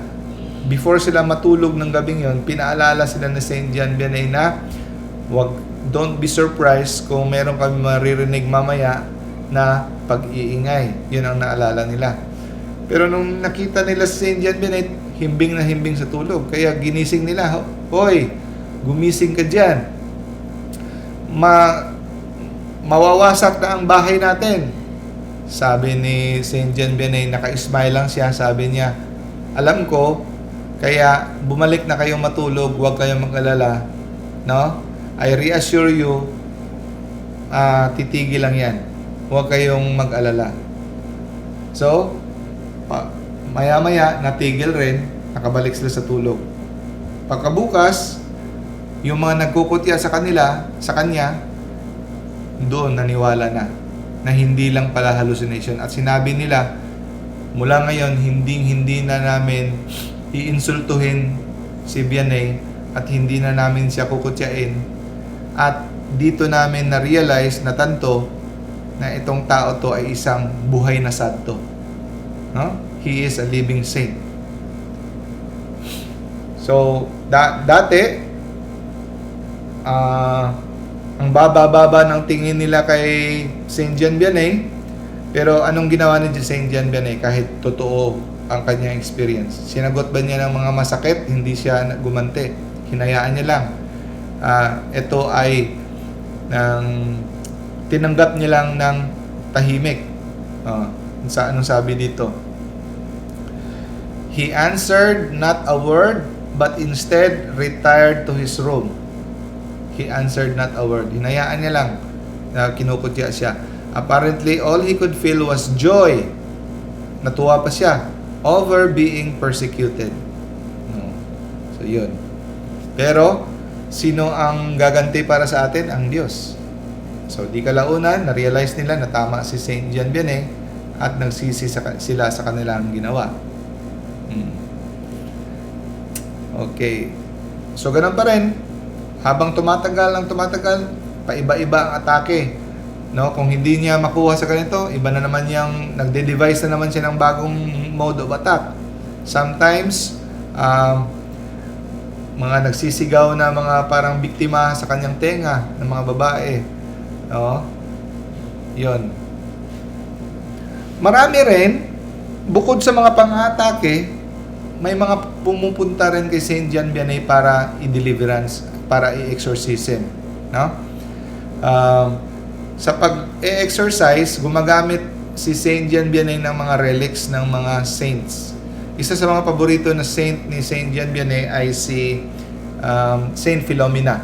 before sila matulog ng gabing yon, pinaalala sila ni Saint Jean Vianney na don't be surprised kung meron kami maririnig mamaya na pag-iingay. Yun ang naalala nila. Pero nung nakita nila si Saint Jean Vianney, himbing na himbing sa tulog. Kaya ginising nila, "Hoy, gumising ka dyan. Mawawasak na ang bahay natin." Sabi ni Saint Jean Vianney, naka-smile lang siya, sabi niya, "Alam ko, kaya bumalik na kayong matulog, huwag kayong mag-alala. No? I reassure you, titigil lang yan. Huwag kayong mag-alala." So, maya-maya, natigil rin, nakabalik sila sa tulog. Pagkabukas, yung mga nagkukutya sa kanya, doon naniwala na hindi lang pala hallucination. At sinabi nila, mula ngayon, hindi na namin iinsultuhin si Vianney at hindi na namin siya kukutyain. At dito namin na-realize, natanto, na itong tao to ay isang buhay na santo. No? He is a living saint. So, dati, ang baba-baba ng tingin nila kay Saint Jean Vianney, pero anong ginawa ni Saint Jean Vianney kahit totoo ang kanyang experience? Sinagot ba niya ng mga masakit? Hindi siya gumante. Hinayaan niya lang. Ito ay tinanggap niya lang ng tahimik. Anong sabi dito? He answered not a word, but instead retired to his room. He answered not a word. Hinayaan niya lang na kinukutya siya. Apparently, all he could feel was joy. Natuwa pa siya over being persecuted. No. So, yun. Pero, sino ang gaganti para sa atin? Ang Diyos. So, di kalaunan, na-realize nila na tama si Saint Jean Vianney at nagsisi sila sa kanilang ginawa. Okay. So, ganun pa rin. Habang tumatagal, paiba-iba ang atake. No? Kung hindi niya makuha sa ganito, iba na naman yung nagde-devise na naman siya ng bagong mode of attack. Sometimes, mga nagsisigaw na mga parang biktima sa kanyang tenga ng mga babae. No? Yun. Marami rin, bukod sa mga pang-atake, may mga pumupunta rin kay Saint Jean Vianney para i-deliverance, para i-exorcism. No? Sa pag-exercise, gumagamit si Saint Jean Vianney ng mga relics ng mga saints. Isa sa mga paborito na saint ni Saint Jean Vianney ay si Saint Philomena.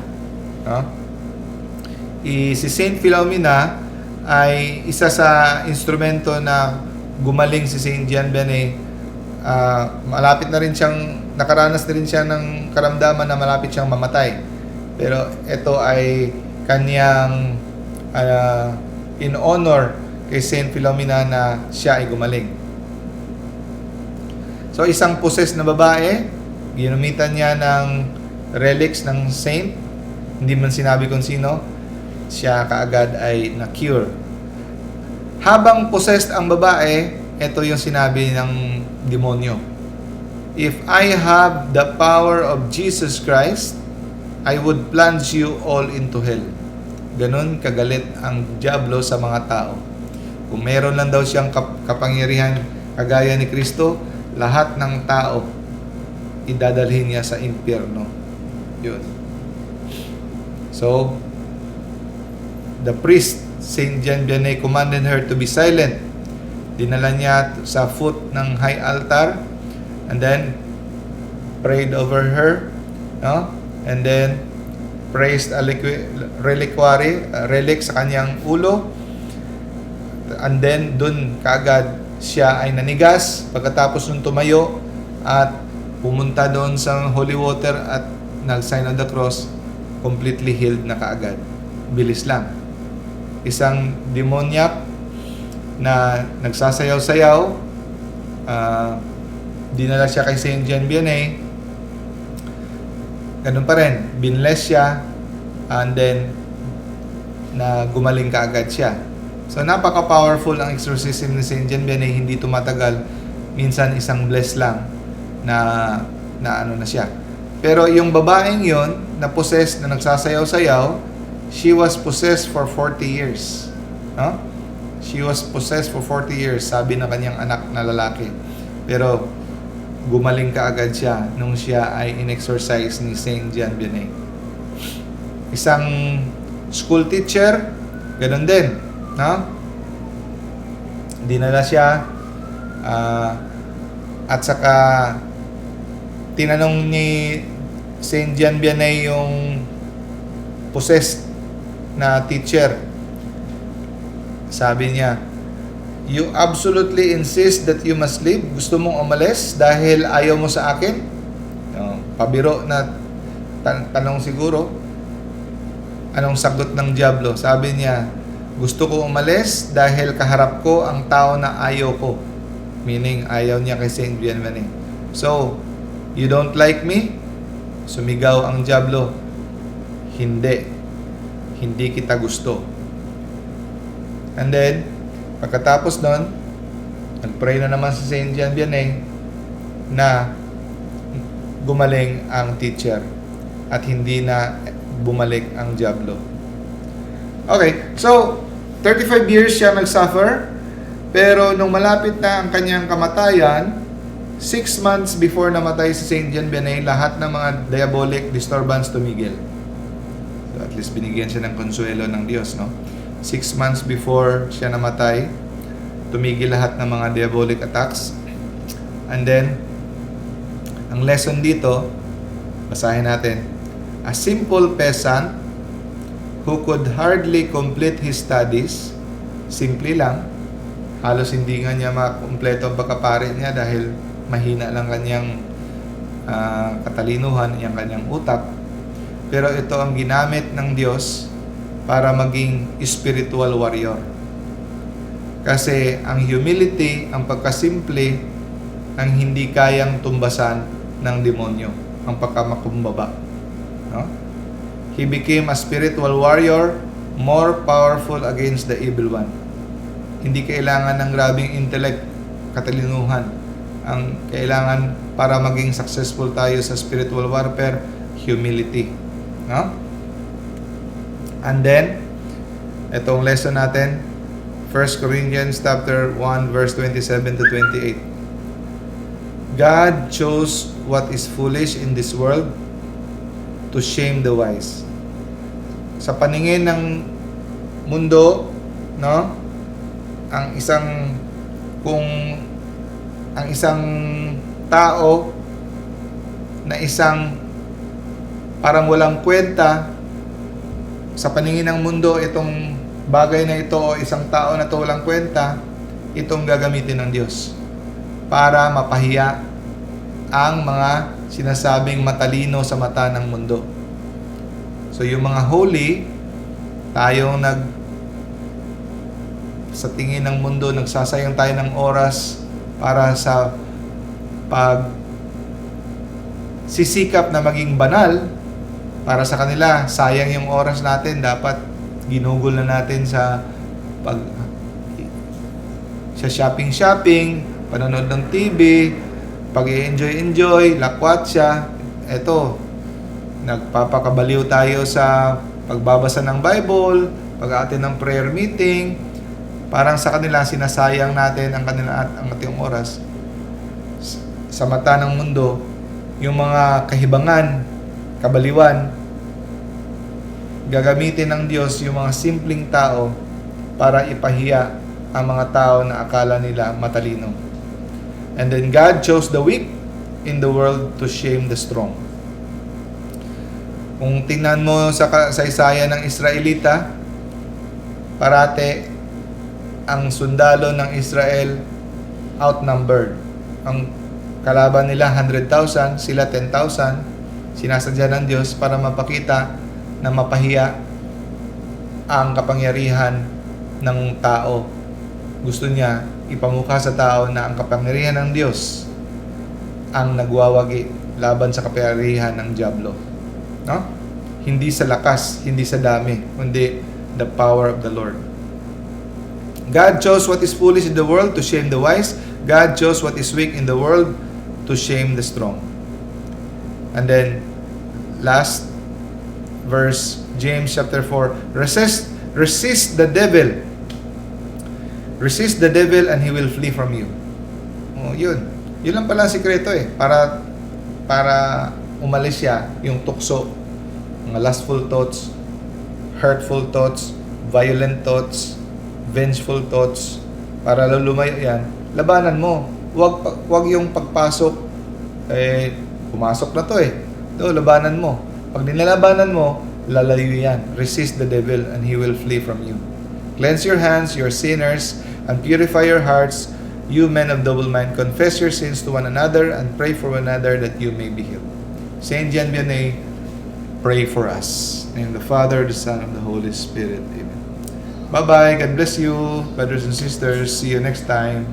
No? Si Saint Philomena ay isa sa instrumento na gumaling si Saint Jean Vianney. Malapit na rin siyang, nakaranas na rin siya ng karamdaman na malapit siyang mamatay. Pero ito ay kanyang in honor kay Saint Philomena na siya ay gumaling. So, isang possessed na babae, ginumitan niya ng relics ng saint, hindi man sinabi kung sino, siya kaagad ay na-cure. Habang possessed ang babae, ito yung sinabi ng demonyo. If I have the power of Jesus Christ, I would plunge you all into hell. Ganon kagalit ang diablo sa mga tao. Kung meron lang daw siyang kapangyarihan kagaya ni Kristo, lahat ng tao idadalhin niya sa impyerno. Yun. So, the priest, Saint Jean Vianney, commanded her to be silent. Dinala niya sa foot ng high altar, and then prayed over her, no? And then praised a relic sa kanyang ulo. And then dun kaagad siya ay nanigas pagkatapos nung tumayo at pumunta doon sa holy water at nag-sign on the cross, completely healed na kaagad. Bilis lang. Isang demoniac na nagsasayaw-sayaw, dinala siya kay Saint Jean Vianney, ganun pa rin, binless siya, and then na gumaling kaagad siya. So napaka-powerful ang exorcism ni Saint Jean Vianney, hindi tumatagal, minsan isang bless lang na ano na siya. Pero yung babaeng yon na possessed, na nagsasayaw-sayaw, she was possessed for 40 years. No? She was possessed for 40 years, sabi ng kanyang anak na lalaki. Pero gumaling kaagad siya nung siya ay in-exorcise ni Saint Jean Vianney. Isang school teacher, ganun din, no? Dinala siya, at saka tinanong ni Saint Jean Vianney yung possessed na teacher. Sabi niya, "You absolutely insist that you must leave? Gusto mong umalis dahil ayaw mo sa akin?" Pabiro na tanong siguro. Anong sagot ng diablo? Sabi niya, "Gusto ko umalis dahil kaharap ko ang tao na ayaw ko." Meaning, ayaw niya kay Saint Jean Vianney. "So, you don't like me?" Sumigaw ang diablo, "Hindi. Hindi kita gusto." And then, pagkatapos nun, nag-pray na naman si Saint Jean Vianney na gumaling ang teacher at hindi na bumalik ang diablo. Okay, so 35 years siya nag-suffer, pero nung malapit na ang kanyang kamatayan, 6 months before namatay si Saint Jean Vianney, lahat ng mga diabolic disturbance tumigil. So at least binigyan siya ng konsuelo ng Diyos, no? 6 months before siya namatay, tumigil lahat ng mga diabolic attacks. And then, ang lesson dito, basahin natin. A simple peasant who could hardly complete his studies, simple lang, halos hindi nga niya makumpleto ang pagkapare niya dahil mahina lang kanyang katalinuhan, yung kanyang utak. Pero ito ang ginamit ng Diyos para maging spiritual warrior. Kasi ang humility, ang pagkasimple, ang hindi kayang tumbasan ng demonyo, ang pagkamakumbaba. No? He became a spiritual warrior, more powerful against the evil one. Hindi kailangan ng grabing intellect, katalinuhan. Ang kailangan para maging successful tayo sa spiritual warfare, humility. No? And then, itong lesson natin, 1 Corinthians chapter 1 verse 27 to 28. God chose what is foolish in this world to shame the wise. Sa paningin ng mundo, no? Ang isang tao na isang parang walang kwenta, sa paningin ng mundo, itong bagay na ito o isang tao na ito walang kwenta, itong gagamitin ng Diyos para mapahiya ang mga sinasabing matalino sa mata ng mundo. So yung mga holy, tayong sa tingin ng mundo, nagsasayang tayo ng oras para sa sisikap na maging banal. Para sa kanila, sayang yung oras natin, dapat ginugol na natin sa shopping, panonood ng TV, pag-enjoy, lakwatsa. Eto, nagpapakabaliw tayo sa pagbabasa ng Bible, pag-aattend ng prayer meeting. Parang sa kanila, sinasayang natin ang ating oras. Sa mata ng mundo, yung mga kahibangan, kabaliwan, gagamitin ng Diyos yung mga simpleng tao para ipahiya ang mga tao na akala nila matalino. And then God chose the weak in the world to shame the strong. Kung tingnan mo sa kasaysayan ng Israelita, parate ang sundalo ng Israel outnumbered. Ang kalaban nila 100,000, sila 10,000. Sinasadya ng Diyos para mapakita na mapahiya ang kapangyarihan ng tao. Gusto niya ipamukha sa tao na ang kapangyarihan ng Diyos ang nagwawagi laban sa kapangyarihan ng diablo. No? Hindi sa lakas, hindi sa dami, kundi the power of the Lord. God chose what is foolish in the world to shame the wise. God chose what is weak in the world to shame the strong. And then, last verse, James chapter 4, resist the devil. Resist the devil and he will flee from you. Oh, yun. Yun lang pala ang sikreto para umalis siya yung tukso, mga lustful thoughts, hurtful thoughts, violent thoughts, vengeful thoughts. Para lumayo yan, labanan mo. Wag yung pagpasok, pumasok na to labanan mo. Pag nilalabanan mo, lalayo yan. Resist the devil and he will flee from you. Cleanse your hands, your sinners, and purify your hearts, you men of double mind. Confess your sins to one another and pray for one another that you may be healed. Saint Jean Vianney, pray for us. In the Father, the Son, and the Holy Spirit. Amen. Bye-bye. God bless you, brothers and sisters. See you next time.